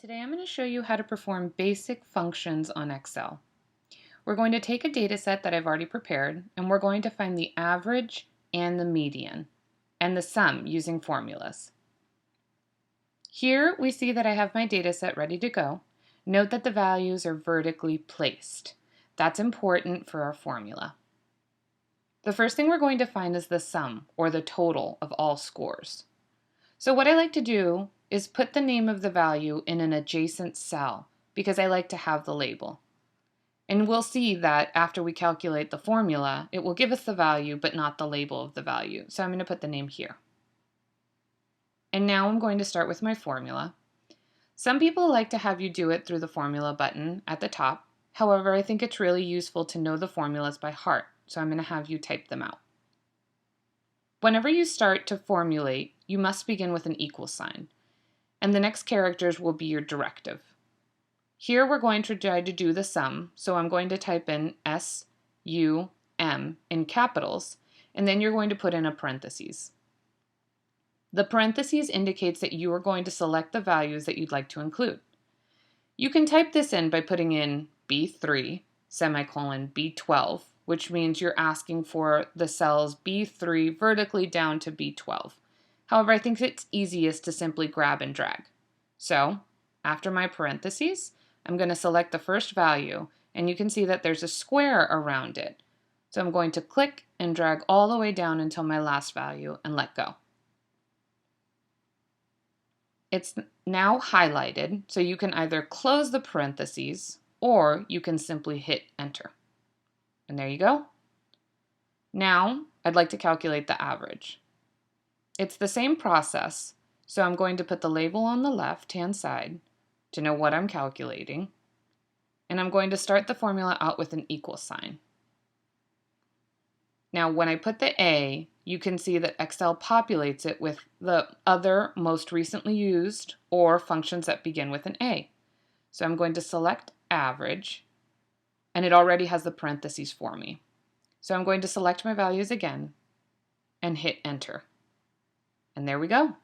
Today I'm going to show you how to perform basic functions on Excel. We're going to take a data set that I've already prepared and we're going to find the average and the median and the sum using formulas. Here we see that I have my data set ready to go. Note that the values are vertically placed. That's important for our formula. The first thing we're going to find is the sum, or the total, of all scores. So what I like to do is put the name of the value in an adjacent cell because I like to have the label. And we'll see that after we calculate the formula, it will give us the value but not the label of the value. So I'm going to put the name here. And now I'm going to start with my formula. Some people like to have you do it through the formula button at the top. However, I think it's really useful to know the formulas by heart, so I'm going to have you type them out. Whenever you start to formulate, you must begin with an equal sign, and the next characters will be your directive. Here we're going to try to do the sum, so I'm going to type in S-U-M in capitals, and then you're going to put in a parentheses. The parentheses indicates that you are going to select the values that you'd like to include. You can type this in by putting in B3, semicolon, B12, which means you're asking for the cells B3 vertically down to B12. However, I think it's easiest to simply grab and drag. So, after my parentheses, I'm going to select the first value, and you can see that there's a square around it. So I'm going to click and drag all the way down until my last value and let go. It's now highlighted, so you can either close the parentheses or you can simply hit enter. And there you go. Now, I'd like to calculate the average. It's the same process, so I'm going to put the label on the left-hand side to know what I'm calculating, and I'm going to start the formula out with an equal sign. Now, when I put the A, you can see that Excel populates it with the other most recently used or functions that begin with an A. So I'm going to select average, and it already has the parentheses for me. So I'm going to select my values again and hit enter. And there we go.